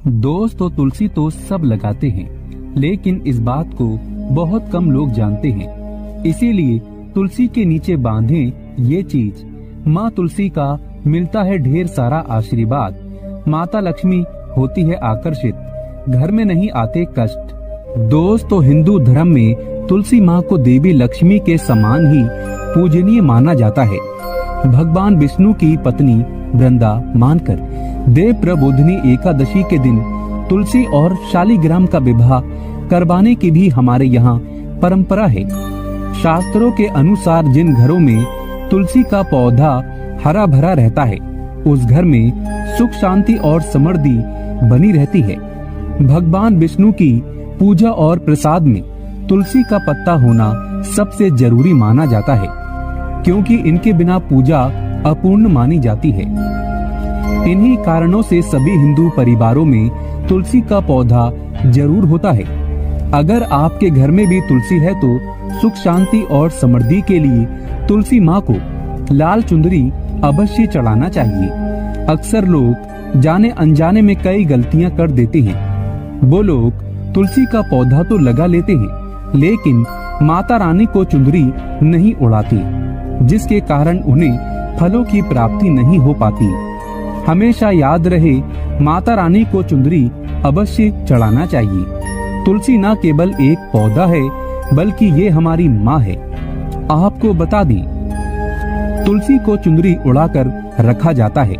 दोस्तों, तुलसी तो सब लगाते हैं, लेकिन इस बात को बहुत कम लोग जानते हैं। इसीलिए तुलसी के नीचे बांधें ये चीज। माँ तुलसी का मिलता है ढेर सारा आशीर्वाद। माता लक्ष्मी होती है आकर्षित, घर में नहीं आते कष्ट। दोस्तों, हिंदू धर्म में तुलसी माँ को देवी लक्ष्मी के समान ही पूजनीय माना जाता है। भगवान विष्णु की पत्नी वृंदा मानकर देव प्रबोधिनी एकादशी के दिन तुलसी और शालिग्राम का विवाह करवाने की भी हमारे यहाँ परंपरा है। शास्त्रों के अनुसार जिन घरों में तुलसी का पौधा हरा भरा रहता है, उस घर में सुख शांति और समृद्धि बनी रहती है। भगवान विष्णु की पूजा और प्रसाद में तुलसी का पत्ता होना सबसे जरूरी माना जाता है, क्योंकि इनके बिना पूजा अपूर्ण मानी जाती है। इन्हीं कारणों से सभी हिंदू परिवारों में तुलसी का पौधा जरूर होता है। अगर आपके घर में भी तुलसी है तो सुख शांति और समृद्धि के लिए तुलसी माँ को लाल चुंदरी अवश्य चढ़ाना चाहिए। अक्सर लोग जाने अनजाने में कई गलतियाँ कर देते हैं। वो लोग तुलसी का पौधा तो लगा लेते हैं, लेकिन माता रानी को चुंदरी नहीं उड़ाते, जिसके कारण उन्हें फलों की प्राप्ति नहीं हो पाती। हमेशा याद रहे, माता रानी को चुंदरी अवश्य चढ़ाना चाहिए। तुलसी न केवल एक पौधा है, बल्कि ये हमारी माँ है। आपको बता दें, तुलसी को चुंदरी उड़ाकर रखा जाता है,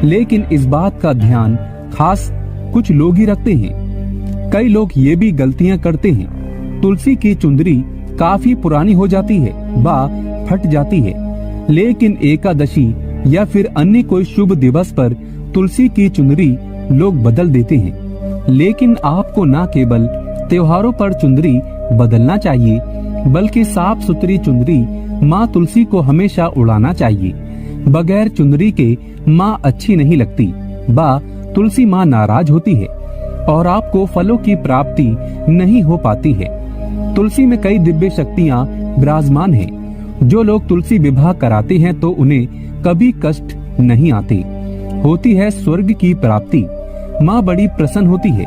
लेकिन इस बात का ध्यान खास कुछ लोग ही रखते हैं। कई लोग ये भी गलतियाँ करते हैं। तुलसी की चुंदरी काफी पुरानी हो जाती है व फट जाती है, लेकिन एकादशी या फिर अन्य कोई शुभ दिवस पर तुलसी की चुंदरी लोग बदल देते हैं। लेकिन आपको न केवल त्योहारों पर चुंदरी बदलना चाहिए, बल्कि साफ सुथरी चुंदरी माँ तुलसी को हमेशा उड़ाना चाहिए। बगैर चुंदरी के माँ अच्छी नहीं लगती, तुलसी माँ नाराज होती है और आपको फलों की प्राप्ति नहीं हो पाती है। तुलसी में कई दिव्य शक्तियाँ विराजमान हैं। जो लोग तुलसी विवाह कराते हैं तो उन्हें कभी कष्ट नहीं आते। होती है स्वर्ग की प्राप्ति। माँ बड़ी प्रसन्न होती है।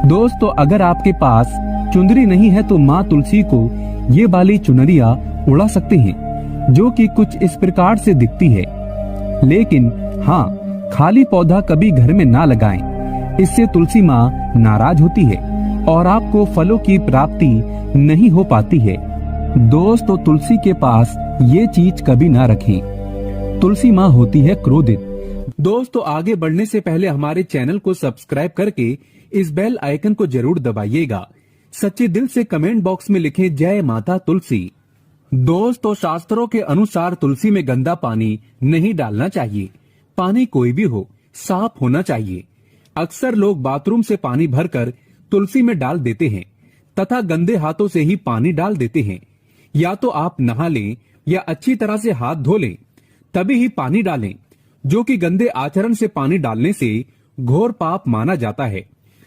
दोस्तों, अगर आपके पास चुंदरी नहीं है तो माँ तुलसी को ये वाली चुनरिया उड़ा सकते हैं, जो कि कुछ इस प्रकार से दिखती है। लेकिन हाँ, खाली पौधा कभी घर में ना लगाएं। इससे तुलसी माँ नाराज होती है और आपको फलों की प्राप्ति नहीं हो पाती है। दोस्तों, तुलसी के पास ये चीज कभी ना रखें। तुलसी माँ होती है क्रोधित। दोस्तों, आगे बढ़ने से पहले हमारे चैनल को सब्सक्राइब करके इस बेल आइकन को जरूर दबाइएगा। सच्चे दिल से कमेंट बॉक्स में लिखें जय माता तुलसी। दोस्तों, शास्त्रों के अनुसार तुलसी में गंदा पानी नहीं डालना चाहिए। पानी कोई भी हो, साफ होना चाहिए। अक्सर लोग बाथरूम से पानी भरकर तुलसी में डाल देते हैं तथा गंदे हाथों से ही पानी डाल देते हैं। या तो आप नहा लें या अच्छी तरह से हाथ धो लें, तभी ही पानी डालें, जो कि गंदे आचरण से पानी डालने से घोर पाप माना जाता है।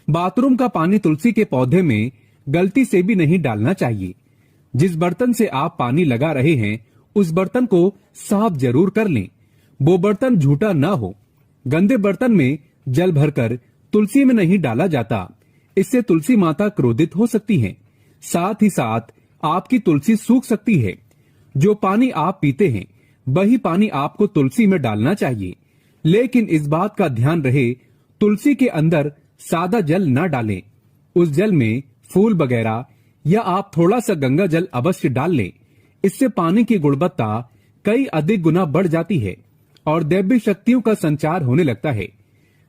बाथरूम का पानी तुलसी के पौधे में गलती से भी नहीं डालना चाहिए। जिस बर्तन से आप पानी लगा रहे हैं, उस बर्तन को साफ जरूर कर लें। वो बर्तन झूठा ना हो। गंदे बर्तन में जल भरकर तुलसी में नहीं डाला जाता। इससे तुलसी माता क्रोधित हो सकती हैं। साथ ही साथ आपकी तुलसी सूख सकती है। जो पानी आप पीते हैं, वही पानी आपको तुलसी में डालना चाहिए। लेकिन इस बात का ध्यान रहे, तुलसी के अंदर सादा जल न डालें। उस जल में फूल वगैरह या आप थोड़ा सा गंगा जल अवश्य डाल लें। इससे पानी की गुणवत्ता कई अधिक गुना बढ़ जाती है और दैवी शक्तियों का संचार होने लगता है।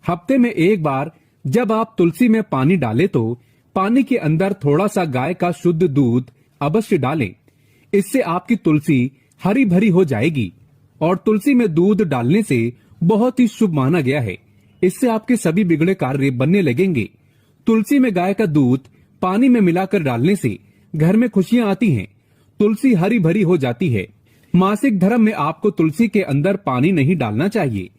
हफ्ते में एक बार जब आप तुलसी में पानी डालें तो पानी के अंदर थोड़ा सा गाय का शुद्ध दूध अवश्य डालें। इससे आपकी तुलसी हरी भरी हो जाएगी और तुलसी में दूध डालने से बहुत ही शुभ माना गया है। इससे आपके सभी बिगड़े कार्य बनने लगेंगे। तुलसी में गाय का दूध पानी में मिलाकर डालने से घर में खुशियां आती हैं। तुलसी हरी भरी हो जाती है। मासिक धर्म में आपको तुलसी के अंदर पानी नहीं डालना चाहिए।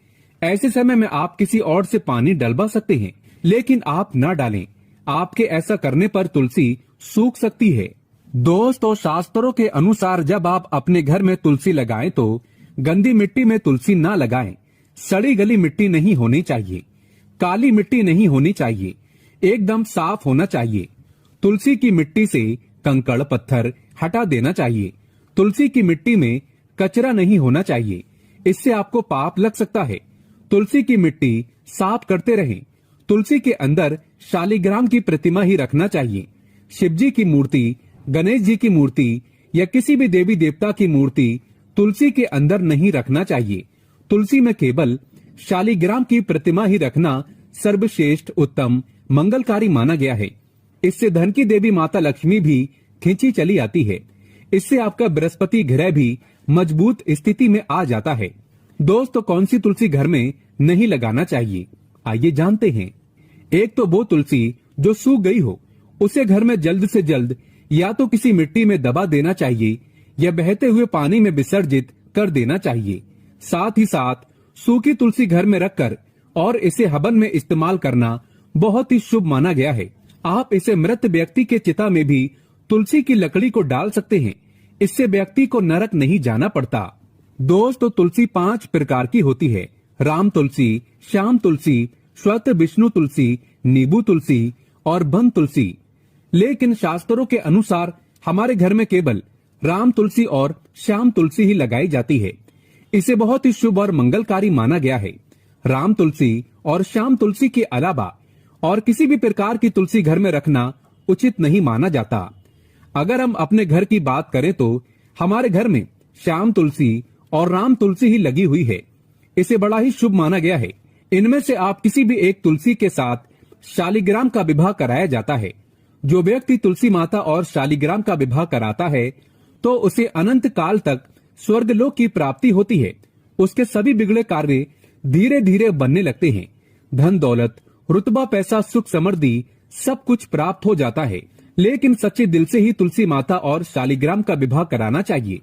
ऐसे समय में आप किसी और से पानी डलवा सकते हैं, लेकिन आप न डालें। आपके ऐसा करने पर तुलसी सूख सकती है। दोस्तों, शास्त्रों के अनुसार जब आप अपने घर में तुलसी लगाएं तो गंदी मिट्टी में तुलसी ना लगाएं। सड़ी गली मिट्टी नहीं होनी चाहिए। काली मिट्टी नहीं होनी चाहिए, एकदम साफ होना चाहिए। तुलसी की मिट्टी से कंकड़ पत्थर हटा देना चाहिए। तुलसी की मिट्टी में कचरा नहीं होना चाहिए, इससे आपको पाप लग सकता है। तुलसी की मिट्टी साफ करते रहें। तुलसी के अंदर शालिग्राम की प्रतिमा ही रखना चाहिए। शिवजी की मूर्ति, गणेश जी की मूर्ति या किसी भी देवी देवता की मूर्ति तुलसी के अंदर नहीं रखना चाहिए। तुलसी में केवल शालिग्राम की प्रतिमा ही रखना सर्वश्रेष्ठ, उत्तम, मंगलकारी माना गया है। इससे धन की देवी माता लक्ष्मी भी खींची चली आती है। इससे आपका बृहस्पति ग्रह भी मजबूत स्थिति में आ जाता है। दोस्तों, कौन सी तुलसी घर में नहीं लगाना चाहिए, आइए जानते हैं। एक तो वो तुलसी जो सूख गई हो, उसे घर में जल्द से जल्द या तो किसी मिट्टी में दबा देना चाहिए या बहते हुए पानी में विसर्जित कर देना चाहिए। साथ ही साथ सूखी तुलसी घर में रखकर और इसे हवन में इस्तेमाल करना बहुत ही शुभ माना गया है। आप इसे मृत व्यक्ति के चिता में भी तुलसी की लकड़ी को डाल सकते हैं। इससे व्यक्ति को नरक नहीं जाना पड़ता। दोस्तों, तुलसी 5 प्रकार की होती है: राम तुलसी, श्याम तुलसी, श्वेत विष्णु तुलसी, नींबू तुलसी और वन तुलसी। लेकिन शास्त्रों के अनुसार हमारे घर में केवल राम तुलसी और श्याम तुलसी ही लगाई जाती है। इसे बहुत ही शुभ और मंगलकारी माना गया है। राम तुलसी और श्याम तुलसी के अलावा और किसी भी प्रकार की तुलसी घर में रखना उचित नहीं माना जाता। अगर हम अपने घर की बात करें तो हमारे घर में श्याम तुलसी और राम तुलसी ही लगी हुई है। इसे बड़ा ही शुभ माना गया है। इनमें से आप किसी भी एक तुलसी के साथ शालिग्राम का विवाह कराया जाता है। जो व्यक्ति तुलसी माता और शालिग्राम का विवाह कराता है तो उसे अनंत काल तक स्वर्गलोक की प्राप्ति होती है। उसके सभी बिगड़े कार्य धीरे धीरे बनने लगते हैं। धन दौलत, रुतबा, पैसा, सुख, समृद्धि सब कुछ प्राप्त हो जाता है। लेकिन सच्चे दिल से ही तुलसी माता और शालिग्राम का विवाह कराना चाहिए।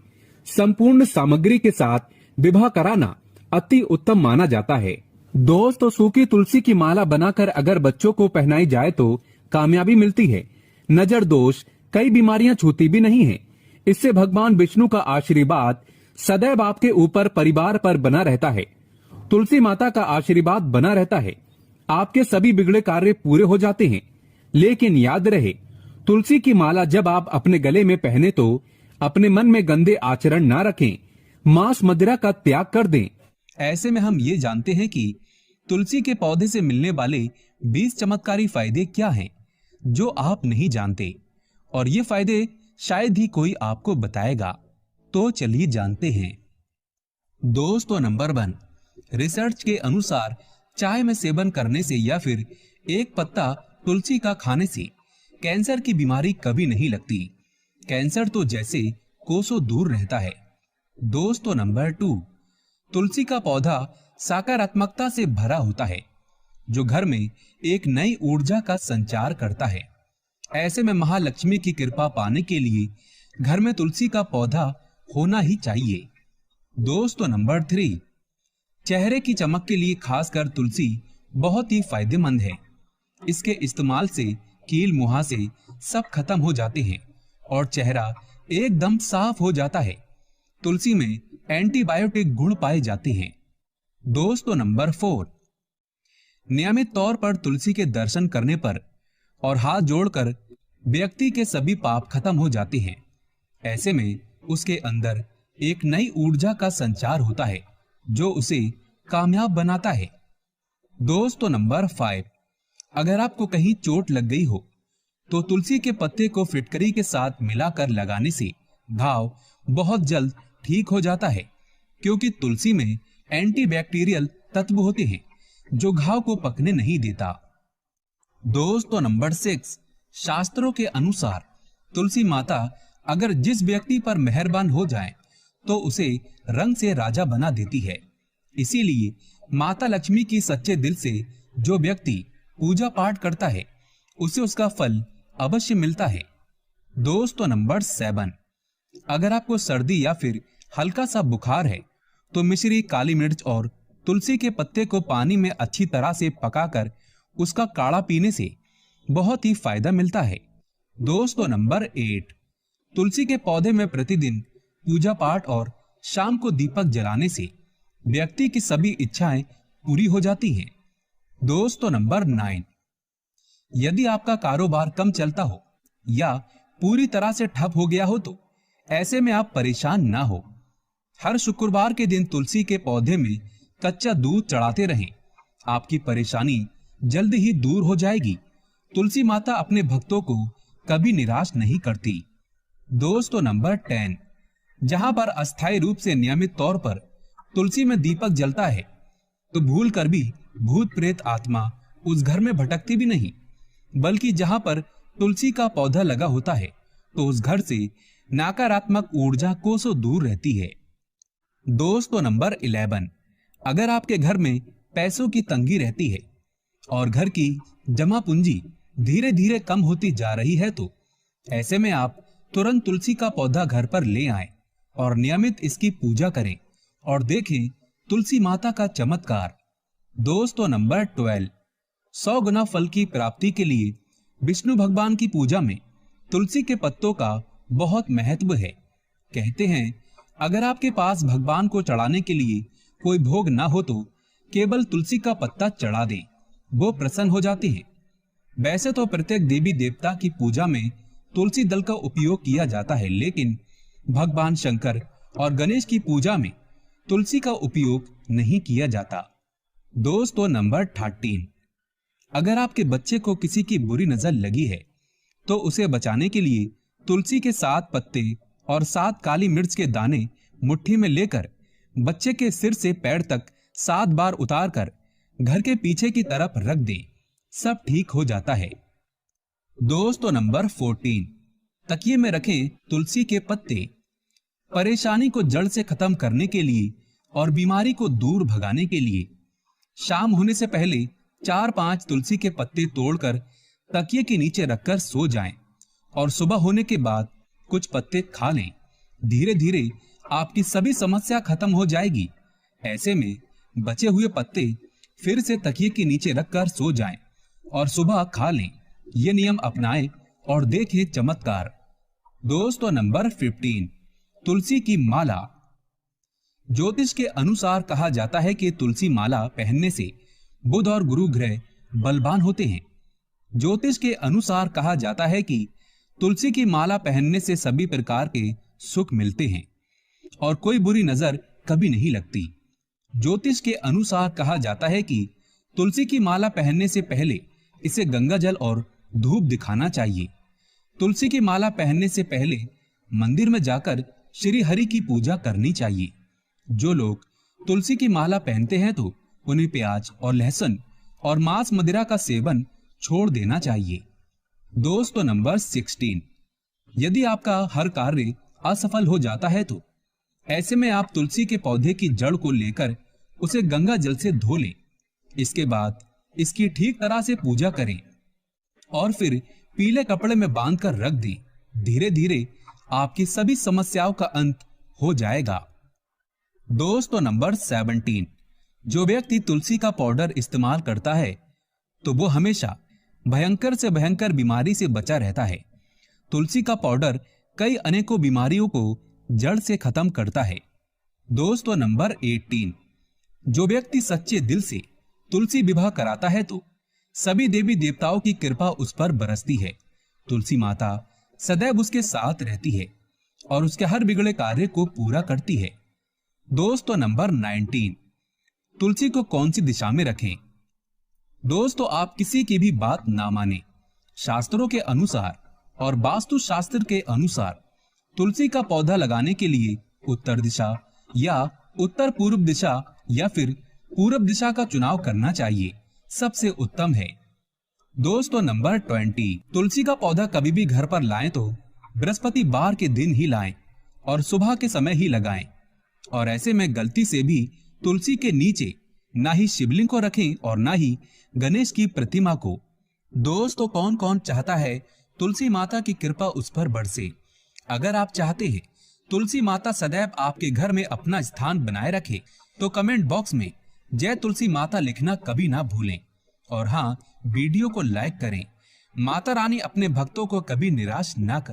संपूर्ण सामग्री के साथ विवाह कराना अति उत्तम माना जाता है। दोस्तों, सूखी तुलसी की माला बनाकर अगर बच्चों को पहनाई जाए तो कामयाबी मिलती है। नजर दोष, कई बीमारियां छूती भी नहीं है। इससे भगवान विष्णु का आशीर्वाद सदैव आपके ऊपर, परिवार पर बना रहता है। तुलसी माता का आशीर्वाद बना रहता है। आपके सभी बिगड़े कार्य पूरे हो जाते हैं। लेकिन याद रहे, तुलसी की माला जब आप अपने गले में पहने तो अपने मन में गंदे आचरण ना रखें, मांस मदिरा का त्याग कर दें। ऐसे में हम ये जानते हैं कि तुलसी के पौधे से मिलने वाले 20 चमत्कारी फायदे क्या हैं, जो आप नहीं जानते, और ये फायदे शायद ही कोई आपको बताएगा। तो चलिए जानते हैं। दोस्तों, नंबर 1, रिसर्च के अनुसार चाय में सेवन करने से या फिर एक पत्ता तुलसी का खाने से कैंसर की बीमारी कभी नहीं लगती। कैंसर तो जैसे कोसों दूर रहता है। दोस्तों, नंबर 2, तुलसी का पौधा सकारात्मकता से भरा होता है, जो घर में एक नई ऊर्जा का संचार करता है। ऐसे में महालक्ष्मी की कृपा पाने के लिए घर में तुलसी का पौधा होना ही चाहिए। दोस्तों, नंबर 3, चेहरे की चमक के लिए खासकर तुलसी बहुत ही फायदेमंद है। इसके इस्तेमाल से कील मुहासे सब खत्म हो जाते हैं और चेहरा एकदम साफ हो जाता है। तुलसी में एंटीबायोटिक गुण पाए जाते हैं। दोस्तों, नंबर 4, नियमित तौर पर तुलसी के दर्शन करने पर और हाथ जोड़कर व्यक्ति के सभी पाप खत्म हो जाते हैं। ऐसे में उसके अंदर एक नई ऊर्जा का संचार होता है, जो उसे कामयाब बनाता है। दोस्तों, नंबर 5, अगर आपको कहीं चोट लग गई हो तो तुलसी के पत्ते को फिटकरी के साथ मिलाकर लगाने से घाव बहुत जल्द ठीक हो जाता है, क्योंकि तुलसी में एंटीबैक्टीरियल तत्व होते हैं जो घाव को पकने नहीं देता। दोस्तों, नंबर 6, शास्त्रों के अनुसार तुलसी माता अगर जिस व्यक्ति पर मेहरबान हो जाए तो उसे रंग से राजा बना देती है। इसीलिए माता लक्ष्मी की सच्चे दिल से जो व्यक्ति पूजा पाठ करता है उसे उसका फल अवश्य मिलता है। दोस्तों, नंबर 7, अगर आपको सर्दी या फिर हल्का सा बुखार है तो मिश्री, काली मिर्च और तुलसी के पत्ते को पानी में अच्छी तरह से पकाकर उसका काढ़ा पीने से बहुत ही फायदा मिलता है। दोस्तों, नंबर 8, तुलसी के पौधे में प्रतिदिन पूजा पाठ और शाम को दीपक जलाने से व्यक्ति की सभी इच्छाएं पूरी हो जाती हैं। दोस्तों नंबर 9, यदि आपका कारोबार कम चलता हो या पूरी तरह से ठप हो गया हो तो ऐसे में आप परेशान ना हो। हर शुक्रवार के दिन तुलसी के पौधे में कच्चा दूध चढ़ाते रहें, आपकी परेशानी जल्द ही दूर हो जाएगी। तुलसी माता अपने भक्तों को कभी निराश नहीं करती। दोस्तों नंबर 10, जहां पर अस्थायी रूप से नियमित तौर पर तुलसी में दीपक जलता है तो भूल कर भी भूत प्रेत आत्मा उस घर में भटकती भी नहीं, बल्कि जहां पर तुलसी का पौधा लगा होता है तो उस घर से नकारात्मक ऊर्जा कोसों दूर रहती है। दोस्तों नंबर 11, अगर आपके घर में पैसों की तंगी रहती है और घर की जमा पूंजी धीरे धीरे कम होती जा रही है तो ऐसे में आप तुरंत तुलसी का पौधा घर पर ले आएं और नियमित इसकी पूजा करें और देखें तुलसी माता का चमत्कार। दोस्तों नंबर 12, 100 गुना फल की प्राप्ति के लिए विष्णु भगवान की पूजा में तुलसी के पत्तों का बहुत महत्व है। कहते हैं अगर आपके पास भगवान को चढ़ाने के लिए कोई भोग ना हो तो केवल तुलसी का पत्ता चढ़ा दें, वो प्रसन्न हो जाते हैं। वैसे तो प्रत्येक देवी देवता की पूजा में तुलसी दल का उपयोग किया जाता है, लेकिन भगवान शंकर और गणेश की पूजा में तुलसी का उपयोग नहीं किया जाता। दोस्तों नंबर 13, अगर आपके बच्चे को किसी की बुरी नजर लगी है तो उसे बचाने के लिए तुलसी के 7 पत्ते और 7 काली मिर्च के दाने मुट्ठी में लेकर बच्चे के सिर से पैर तक 7 बार उतार कर घर के पीछे की तरफ रख दें, सब ठीक हो जाता है। दोस्तों नंबर 14, तकिए में रखें तुलसी के पत्ते। परेशानी को जड़ से खत्म करने के लिए और बीमारी को दूर भगाने के लिए शाम होने से पहले 4-5 तुलसी के पत्ते तोड़कर तकिए के नीचे रखकर सो जाएं और सुबह होने के बाद कुछ पत्ते खा लें। धीरे धीरे आपकी सभी समस्या खत्म हो जाएगी। ऐसे में बचे हुए पत्ते फिर से तकिए के नीचे रखकर सो जाएं और सुबह खा लें। ये नियम अपनाएं और देखें चमत्कार। दोस्तों नंबर 15, तुलसी की माला। ज्योतिष के अनुसार कहा जाता है कि तुलसी माला पहनने से बुध और गुरु ग्रह बलवान होते हैं। ज्योतिष के अनुसार कहा जाता है कि तुलसी की माला पहनने से सभी प्रकार के सुख मिलते हैं और कोई बुरी नजर कभी नहीं लगती। ज्योतिष के अनुसार कहा जाता है कि तुलसी की माला पहनने से पहले इसे गंगा जल और धूप दिखाना चाहिए। तुलसी की माला पहनने से पहले मंदिर में जाकर श्री हरि की पूजा करनी चाहिए। जो लोग तुलसी की माला पहनते हैं तो उन्हें प्याज और लहसुन और मांस मदिरा का सेवन छोड़ देना चाहिए। दोस्तों नंबर 16, यदि आपका हर कार्य असफल हो जाता है तो ऐसे में आप तुलसी के पौधे की जड़ को लेकर उसे गंगा जल से धो लें। इसके बाद इसकी ठीक तरह से पूजा करें और फिर पीले कपड़े में बांधकर रख दें। धीरे धीरे आपकी सभी समस्याओं का अंत हो जाएगा। दोस्तों नंबर 17, जो व्यक्ति तुलसी का पाउडर इस्तेमाल करता है तो वो हमेशा भयंकर से भयंकर बीमारी से बचा रहता है। तुलसी का पाउडर कई अनेकों बीमारियों को जड़ से खत्म करता है। दोस्तों नंबर 18, जो व्यक्ति सच्चे दिल से तुलसी विवाह कराता है तो सभी देवी देवताओं की कृपा उस पर बरसती है। तुलसी माता सदैव उसके साथ रहती है और उसके हर बिगड़े कार्य को पूरा करती है। दोस्तों नंबर 19, तुलसी को कौन सी दिशा में रखें? दोस्तों आप किसी की भी बात ना माने। शास्त्रों के अनुसार और वास्तु शास्त्र के अनुसार तुलसी का पौधा लगाने के लिए उत्तर दिशा या उत्तर पूर्व दिशा या फिर पूर्व दिशा का चुनाव करना चाहिए, सबसे उत्तम है। दोस्तों नंबर 20, तुलसी का पौधा कभी भी घर पर लाएं तो बृहस्पतिवार के दिन ही लाएं और सुबह के समय ही लगाएं और ऐसे में गलती से भी तुलसी के नीचे ना ही शिवलिंग को रखें और ना ही गणेश की प्रतिमा को। दोस्तों कौन कौन चाहता है तुलसी माता की कृपा उस पर बरसे? अगर आप चाहते हैं तुलसी माता सदैव आपके घर में अपना स्थान बनाए रखे तो कमेंट बॉक्स में जय तुलसी माता लिखना कभी ना भूलें और हाँ, वीडियो को लाइक करें। माता रानी अपने भक्तों को कभी निराश ना करें।